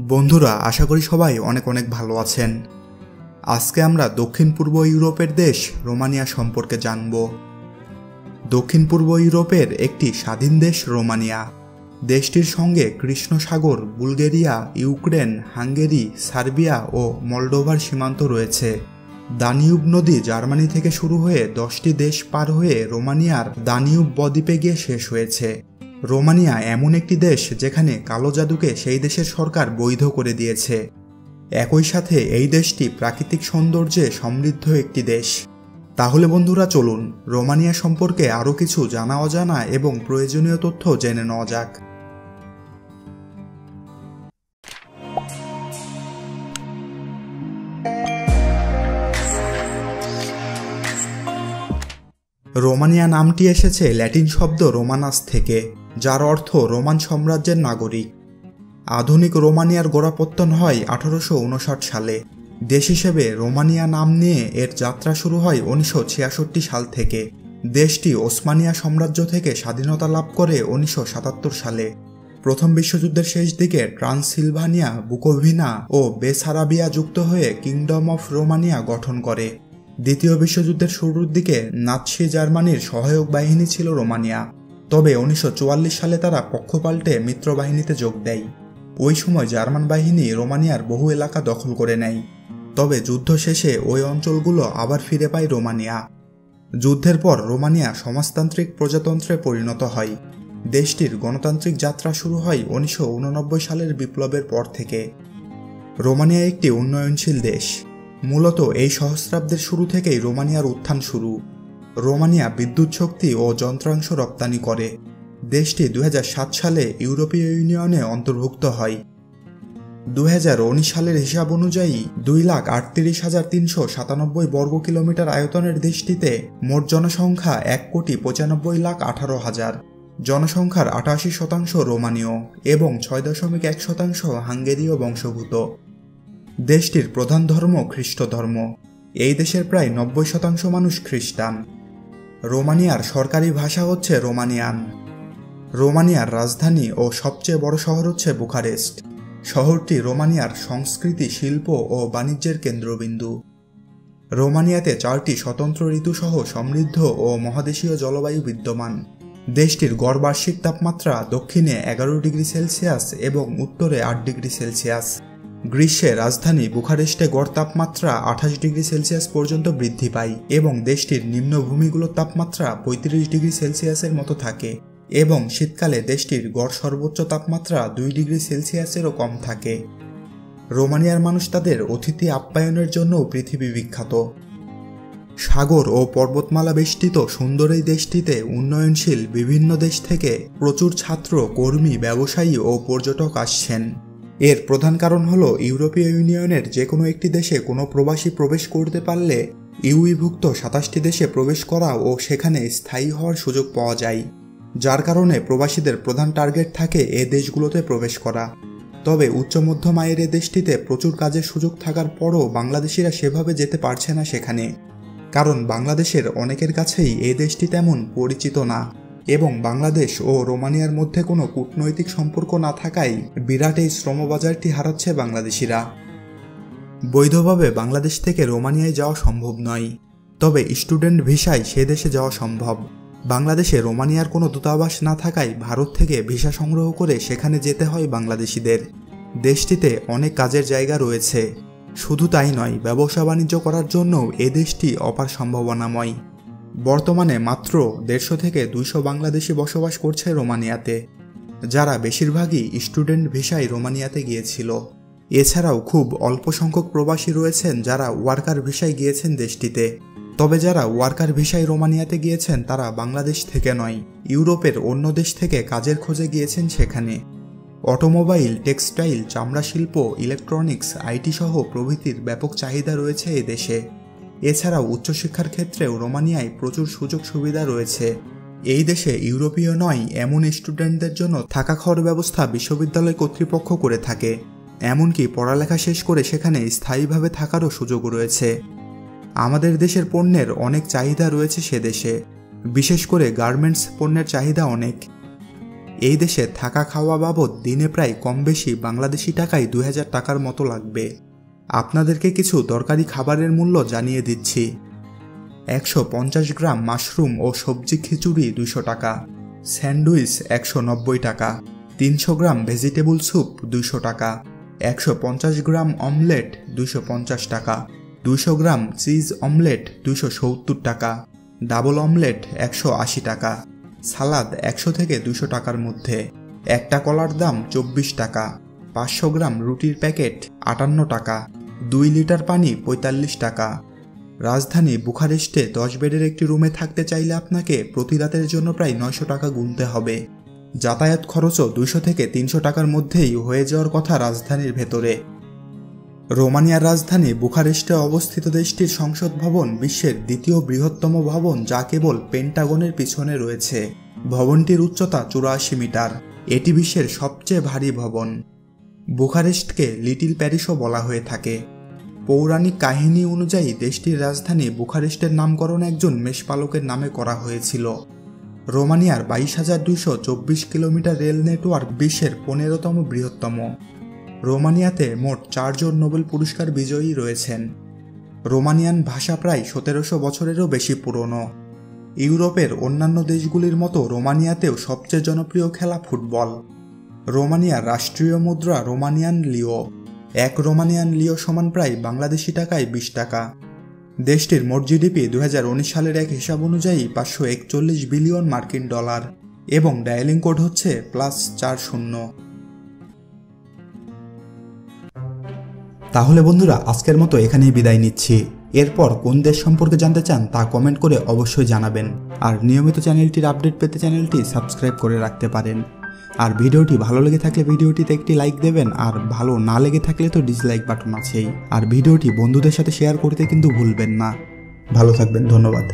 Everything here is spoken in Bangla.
বন্ধুরা, আশা করি সবাই অনেক অনেক ভালো আছেন। আজকে আমরা দক্ষিণ পূর্ব ইউরোপের দেশ রোমানিয়া সম্পর্কে জানব। দক্ষিণ পূর্ব ইউরোপের একটি স্বাধীন দেশ রোমানিয়া। দেশটির সঙ্গে কৃষ্ণ সাগর, বুলগেরিয়া, ইউক্রেন, হাঙ্গেরি, সার্বিয়া ও মলডোভার সীমান্ত রয়েছে। দানিউব নদী জার্মানি থেকে শুরু হয়ে 10টি দেশ পার হয়ে রোমানিয়ার দানিউব বদ্বীপে গিয়ে শেষ হয়েছে। রোমানিয়া এমন একটি দেশ যেখানে কালো জাদুকে সেই দেশের সরকার বৈধ করে দিয়েছে। একই সাথে এই দেশটি প্রাকৃতিক সৌন্দর্যে সমৃদ্ধ একটি দেশ। তাহলে বন্ধুরা, চলুন রোমানিয়া সম্পর্কে আরও কিছু জানা অজানা এবং প্রয়োজনীয় তথ্য জেনে নেওয়া যাক। রোমানিয়া নামটি এসেছে ল্যাটিন শব্দ রোমানাস থেকে, যার অর্থ রোমান সাম্রাজ্যের নাগরিক। আধুনিক রোমানিয়ার গোড়াপত্তন হয় 1859 সালে। দেশ হিসেবে রোমানিয়া নাম নিয়ে এর যাত্রা শুরু হয় 1966 সাল থেকে। দেশটি ওসমানিয়া সাম্রাজ্য থেকে স্বাধীনতা লাভ করে 1977 সালে। প্রথম বিশ্বযুদ্ধের শেষ দিকে ট্রান্সিলভানিয়া, বুকোভিনা ও বেসারাবিয়া যুক্ত হয়ে কিংডম অফ রোমানিয়া গঠন করে। দ্বিতীয় বিশ্বযুদ্ধের শুরুর দিকে নাৎসি জার্মানির সহায়ক বাহিনী ছিল রোমানিয়া, তবে 1944 সালে তারা পক্ষ পাল্টে মিত্রবাহিনীতে যোগ দেয়। ওই সময় জার্মান বাহিনী রোমানিয়ার বহু এলাকা দখল করে নেয়, তবে যুদ্ধ শেষে ওই অঞ্চলগুলো আবার ফিরে পায় রোমানিয়া। যুদ্ধের পর রোমানিয়া সমাজতান্ত্রিক প্রজাতন্ত্রে পরিণত হয়। দেশটির গণতান্ত্রিক যাত্রা শুরু হয় 1989 সালের বিপ্লবের পর থেকে। রোমানিয়া একটি উন্নয়নশীল দেশ। মূলত এই সহস্রাব্দের শুরু থেকেই রোমানিয়ার উত্থান শুরু। রোমানিয়া বিদ্যুৎ শক্তি ও যন্ত্রাংশ রপ্তানি করে। দেশটি 2007 সালে ইউরোপীয় ইউনিয়নে অন্তর্ভুক্ত হয়। 2019 সালের হিসাব অনুযায়ী 2,38,397 বর্গ কিলোমিটার আয়তনের দেশটিতে মোট জনসংখ্যা 1,95,18,000। জনসংখ্যার 88% রোমানীয় এবং 6.1% হাঙ্গেরীয় বংশোদ্ভূত। দেশটির প্রধান ধর্ম খ্রিস্ট ধর্ম। এই দেশের প্রায় 90% মানুষ খ্রিস্টান। রোমানিয়ার সরকারি ভাষা হচ্ছে রোমানিয়ান। রোমানিয়ার রাজধানী ও সবচেয়ে বড় শহর হচ্ছে বুখারেস্ট। শহরটি রোমানিয়ার সংস্কৃতি, শিল্প ও বাণিজ্যের কেন্দ্রবিন্দু। রোমানিয়াতে 4টি স্বতন্ত্র ঋতুসহ সমৃদ্ধ ও মহাদেশীয় জলবায়ু বিদ্যমান। দেশটির গড় বার্ষিক তাপমাত্রা দক্ষিণে 11 ডিগ্রি সেলসিয়াস এবং উত্তরে 8 ডিগ্রি সেলসিয়াস। গ্রীষ্মে রাজধানী বুখারেস্টে গড় তাপমাত্রা 28 ডিগ্রি সেলসিয়াস পর্যন্ত বৃদ্ধি পায় এবং দেশটির নিম্নভূমিগুলোর তাপমাত্রা 35 ডিগ্রি সেলসিয়াসের মতো থাকে, এবং শীতকালে দেশটির গড় সর্বোচ্চ তাপমাত্রা 2 ডিগ্রি সেলসিয়াসেরও কম থাকে। রোমানিয়ার মানুষ তাদের অতিথি আপ্যায়নের জন্যও পৃথিবী বিখ্যাত। সাগর ও পর্বতমালা বেষ্টিত সুন্দর এই দেশটিতে উন্নয়নশীল বিভিন্ন দেশ থেকে প্রচুর ছাত্র, কর্মী, ব্যবসায়ী ও পর্যটক আসছেন। এর প্রধান কারণ হল ইউরোপীয় ইউনিয়নের যে কোনো একটি দেশে কোনো প্রবাসী প্রবেশ করতে পারলে ইউইভুক্ত 27টি দেশে প্রবেশ করা ও সেখানে স্থায়ী হওয়ার সুযোগ পাওয়া যায়, যার কারণে প্রবাসীদের প্রধান টার্গেট থাকে এ দেশগুলোতে প্রবেশ করা। তবে উচ্চ মধ্যম আয়ের এ দেশটিতে প্রচুর কাজের সুযোগ থাকার পরও বাংলাদেশিরা সেভাবে যেতে পারছে না সেখানে, কারণ বাংলাদেশের অনেকের কাছেই এই দেশটি তেমন পরিচিত না এবং বাংলাদেশ ও রোমানিয়ার মধ্যে কোনো কূটনৈতিক সম্পর্ক না থাকায় বিরাট এই শ্রমবাজারটি হারাচ্ছে বাংলাদেশিরা। বৈধভাবে বাংলাদেশ থেকে রোমানিয়ায় যাওয়া সম্ভব নয়, তবে স্টুডেন্ট ভিসায় সে দেশে যাওয়া সম্ভব। বাংলাদেশে রোমানিয়ার কোনো দূতাবাস না থাকায় ভারত থেকে ভিসা সংগ্রহ করে সেখানে যেতে হয় বাংলাদেশিদের। দেশটিতে অনেক কাজের জায়গা রয়েছে। শুধু তাই নয়, ব্যবসা বাণিজ্য করার জন্যও এ দেশটি অপার সম্ভাবনাময়। বর্তমানে মাত্র 150 থেকে 200 বাংলাদেশি বসবাস করছে রোমানিয়াতে, যারা বেশিরভাগই স্টুডেন্ট ভিসায় রোমানিয়াতে গিয়েছিল। এছাড়াও খুব অল্প সংখ্যক প্রবাসী রয়েছেন যারা ওয়ার্কার ভিসায় গিয়েছেন দেশটিতে। তবে যারা ওয়ার্কার ভিসায় রোমানিয়াতে গিয়েছেন তারা বাংলাদেশ থেকে নয়, ইউরোপের অন্য দেশ থেকে কাজের খোঁজে গিয়েছেন সেখানে। অটোমোবাইল, টেক্সটাইল, চামড়া শিল্প, ইলেকট্রনিক্স, আইটি সহ প্রভৃতির ব্যাপক চাহিদা রয়েছে এ দেশে। এছাড়াও উচ্চশিক্ষার ক্ষেত্রেও রোমানিয়ায় প্রচুর সুযোগ সুবিধা রয়েছে। এই দেশে ইউরোপীয় নয় এমন স্টুডেন্টদের জন্য থাকা খাওয়ার ব্যবস্থা বিশ্ববিদ্যালয় কর্তৃপক্ষ করে থাকে। এমনকি পড়ালেখা শেষ করে সেখানে স্থায়ীভাবে থাকারও সুযোগ রয়েছে। আমাদের দেশের পণ্যের অনেক চাহিদা রয়েছে সে দেশে, বিশেষ করে গার্মেন্টস পণ্যের চাহিদা অনেক। এই দেশে থাকা খাওয়া বাবদ দিনে প্রায় কম বেশি বাংলাদেশি টাকায় 2000 টাকার মতো লাগবে। আপনাদেরকে কিছু দরকারি খাবারের মূল্য জানিয়ে দিচ্ছি। 150 গ্রাম মাশরুম ও সবজি খিচুড়ি 200 টাকা, স্যান্ডউইচ 190 টাকা, 300 গ্রাম ভেজিটেবল স্যুপ 200 টাকা, 150 গ্রাম অমলেট 250 টাকা, 200 গ্রাম চিজ অমলেট 270 টাকা, ডাবল অমলেট 180 টাকা, সালাদ 100 থেকে 200 টাকার মধ্যে, একটা কলার দাম 24 টাকা, 500 গ্রাম রুটির প্যাকেট 58 টাকা, 2 লিটার পানি 45 টাকা। রাজধানী বুখারেস্টে 10 বেডের একটি রুমে থাকতে চাইলে আপনাকে প্রতি রাতের জন্য প্রায় 900 টাকা গুনতে হবে। যাতায়াত খরচও 200 থেকে 300 টাকার মধ্যেই হয়ে যাওয়ার কথা রাজধানীর ভেতরে। রোমানিয়ার রাজধানী বুখারেস্টে অবস্থিত দেশটির সংসদ ভবন বিশ্বের দ্বিতীয় বৃহত্তম ভবন, যা কেবল পেন্টাগনের পিছনে রয়েছে। ভবনটির উচ্চতা 84 মিটার। এটি বিশ্বের সবচেয়ে ভারী ভবন। বুখারেস্টকে লিটল প্যারিসও বলা হয়ে থাকে। পৌরাণিক কাহিনী অনুযায়ী দেশটির রাজধানী বুখারেস্টের নামকরণ একজন মেষপালকের নামে করা হয়েছিল। রোমানিয়ার 22,224 কিলোমিটার রেল নেটওয়ার্ক বিশ্বের 15তম বৃহত্তম। রোমানিয়াতে মোট 4 জন নোবেল পুরস্কার বিজয়ী রয়েছেন। রোমানিয়ান ভাষা প্রায় 1700 বছরেরও বেশি পুরনো। ইউরোপের অন্যান্য দেশগুলির মতো রোমানিয়াতেও সবচেয়ে জনপ্রিয় খেলা ফুটবল। রোমানিয়ার রাষ্ট্রীয় মুদ্রা রোমানিয়ান লিও। 1 রোমানিয়ান লিও সমান প্রায় বাংলাদেশি টাকায় 20 টাকা। দেশটির মোট জিডিপি 2019 সালের এক হিসাব অনুযায়ী 541 বিলিয়ন মার্কিন ডলার এবং ডায়ালিং কোড হচ্ছে +40। তাহলে বন্ধুরা, আজকের মতো এখানেই বিদায় নিচ্ছি। এরপর কোন দেশ সম্পর্কে জানতে চান তা কমেন্ট করে অবশ্যই জানাবেন। আর নিয়মিত চ্যানেলটির আপডেট পেতে চ্যানেলটি সাবস্ক্রাইব করে রাখতে পারেন। আর ভিডিওটি ভালো লেগে থাকলে ভিডিওটিতে একটি লাইক দেবেন, আর ভালো না লেগে থাকলে তো ডিসলাইক বাটন আছেই। আর ভিডিওটি বন্ধুদের সাথে শেয়ার করতে কিন্তু ভুলবেন না। ভালো থাকবেন, ধন্যবাদ।